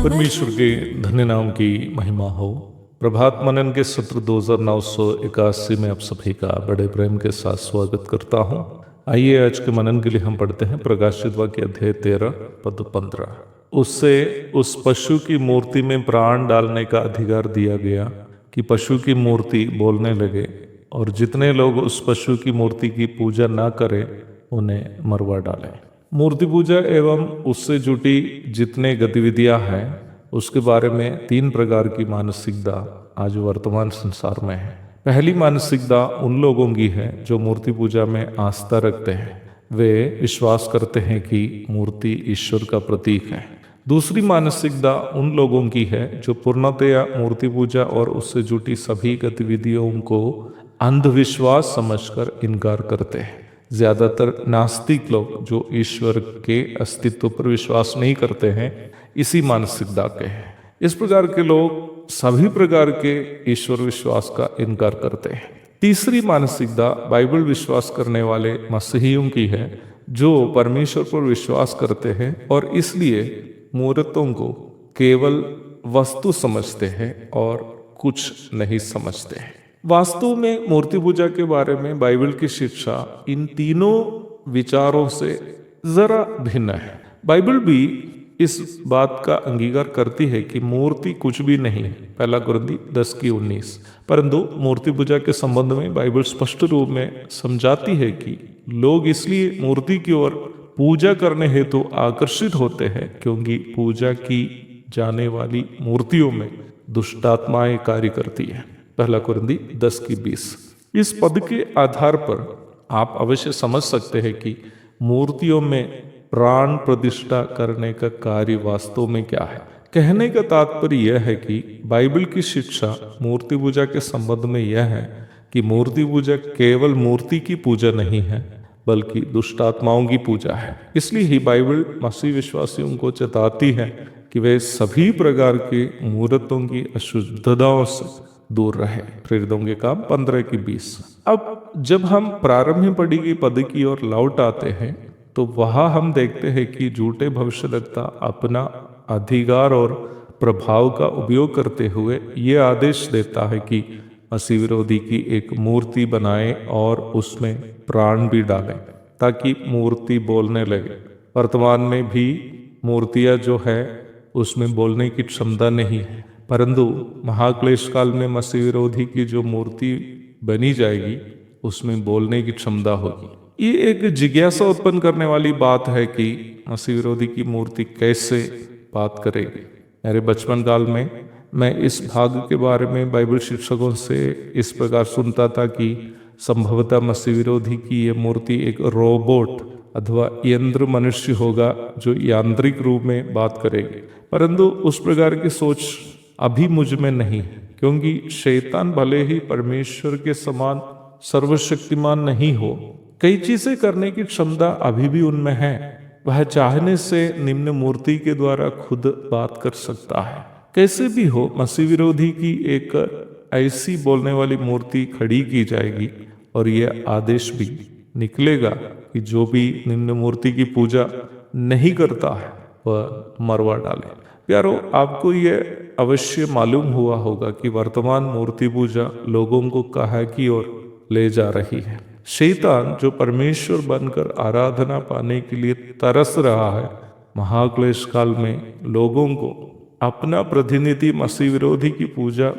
परमेश्वर के धन्य नाम की महिमा हो। प्रभात मनन के सत्र 2981 में आप सभी का बड़े प्रेम के साथ स्वागत करता हूं। आइए आज के मनन के लिए हम पढ़ते हैं प्रकाशित वाक्य अध्याय 13 पद 15। उससे उस पशु की मूर्ति में प्राण डालने का अधिकार दिया गया कि पशु की मूर्ति बोलने लगे, और जितने लोग उस पशु की मूर्ति की पूजा ना करें उन्हें मरवा डालें। मूर्ति पूजा एवं उससे जुटी जितने गतिविधियां हैं उसके बारे में 3 प्रकार की मानसिकता आज वर्तमान संसार में है। पहली मानसिकता उन लोगों की है जो मूर्ति पूजा में आस्था रखते हैं। वे विश्वास करते हैं कि मूर्ति ईश्वर का प्रतीक है। दूसरी मानसिकता उन लोगों की है जो पूर्णतया मूर्ति पूजा और उससे जुटी सभी गतिविधियों को अंधविश्वास समझकर इनकार करते हैं। ज्यादातर नास्तिक लोग जो ईश्वर के अस्तित्व पर विश्वास नहीं करते हैं इसी मानसिकता के हैं। इस प्रकार के लोग सभी प्रकार के ईश्वर विश्वास का इनकार करते हैं। तीसरी मानसिकता बाइबल विश्वास करने वाले मसीहियों की है जो परमेश्वर पर विश्वास करते हैं और इसलिए मूर्तों को केवल वस्तु समझते हैं और कुछ नहीं समझते हैं। वास्तव में मूर्ति पूजा के बारे में बाइबल की शिक्षा इन तीनों विचारों से जरा भिन्न है। बाइबल भी इस बात का अंगीकार करती है कि मूर्ति कुछ भी नहीं है, 1 कुरिन्थी 10:19। परंतु मूर्ति पूजा के संबंध में बाइबल स्पष्ट रूप में समझाती है कि लोग इसलिए मूर्ति की ओर पूजा करने हेतु आकर्षित होते हैं क्योंकि पूजा की जाने वाली मूर्तियों में दुष्टात्माएं कार्य करती है। 1 कुरिन्थी 10:20। इस पद के आधार पर आप अवश्य समझ सकते हैं कि मूर्तियों में प्राण प्रतिष्ठा करने का कार्य वास्तव में क्या है। कहने का तात्पर्य यह है कि बाइबल की शिक्षा मूर्ति पूजा के संबंध में यह है कि मूर्ति पूजा केवल मूर्ति की पूजा नहीं है बल्कि दुष्टात्माओं की पूजा है। इसलिए ही बाइबल मसीह विश्वासियों को चेताती है कि वे सभी प्रकार के मूर्तों की अशुद्धताओं से दूर रहे। प्रेरितों के काम 15:20। अब जब हम प्रारंभ में पढ़ी गई पद की ओर लौट आते हैं तो वहां हम देखते हैं कि झूठे भविष्यवक्ता अपना अधिकार और प्रभाव का उपयोग करते हुए ये आदेश देता है कि मसीह विरोधी की एक मूर्ति बनाए और उसमें प्राण भी डालें ताकि मूर्ति बोलने लगे। वर्तमान में भी मूर्तियां जो है उसमें बोलने की क्षमता नहीं है, परंतु महाक्लेश काल में मसीह विरोधी की जो मूर्ति बनी जाएगी उसमें बोलने की क्षमता होगी। ये एक जिज्ञासा उत्पन्न करने वाली बात है कि मसीह विरोधी की मूर्ति कैसे बात करेगी। मेरे बचपन काल में मैं इस भाग के बारे में बाइबल शिक्षकों से इस प्रकार सुनता था कि संभवतः मसीह विरोधी की ये मूर्ति एक रोबोट अथवा यंत्र मनुष्य होगा जो यांत्रिक रूप में बात करेगी, परंतु उस प्रकार की सोच अभी मुझ में नहीं है, क्योंकि शैतान भले ही परमेश्वर के समान सर्वशक्तिमान नहीं हो, कई चीजें करने की क्षमता अभी भी उनमें है। वह चाहने से निम्न मूर्ति के द्वारा खुद बात कर सकता है। कैसे भी हो, मसीह विरोधी की एक ऐसी बोलने वाली मूर्ति खड़ी की जाएगी और यह आदेश भी निकलेगा कि जो भी निम्न मूर्ति की पूजा नहीं करता है वह मरवा डाले। प्यारो, आपको यह अवश्य मालूम हुआ होगा कि वर्तमान मूर्ति पूजा लोगों को कहा की ओर ले जा रही है। शैतान जो परमेश्वर बनकर आराधना पाने के लिए तरस रहा है, महाक्लेश काल में लोगों को अपना प्रतिनिधि मसीह विरोधी की पूजा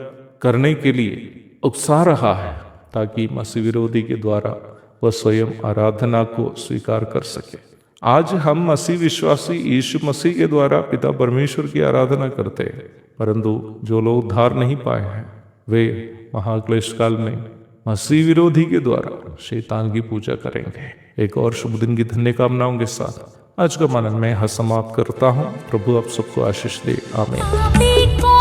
करने के लिए उकसा रहा है ताकि मसीह विरोधी के द्वारा वह स्वयं आराधना को स्वीकार कर सके। आज हम मसीह विश्वासी यीशु मसीह के द्वारा पिता परमेश्वर की आराधना करते हैं, परंतु जो लोग उद्धार नहीं पाए हैं वे महाक्लेश काल में मसीह विरोधी के द्वारा शैतान की पूजा करेंगे। एक और शुभ दिन की धन्य कामनाओं के साथ आज का मनन मैं यहाँ समाप्त करता हूँ। प्रभु आप सबको आशीष दे। आमीन।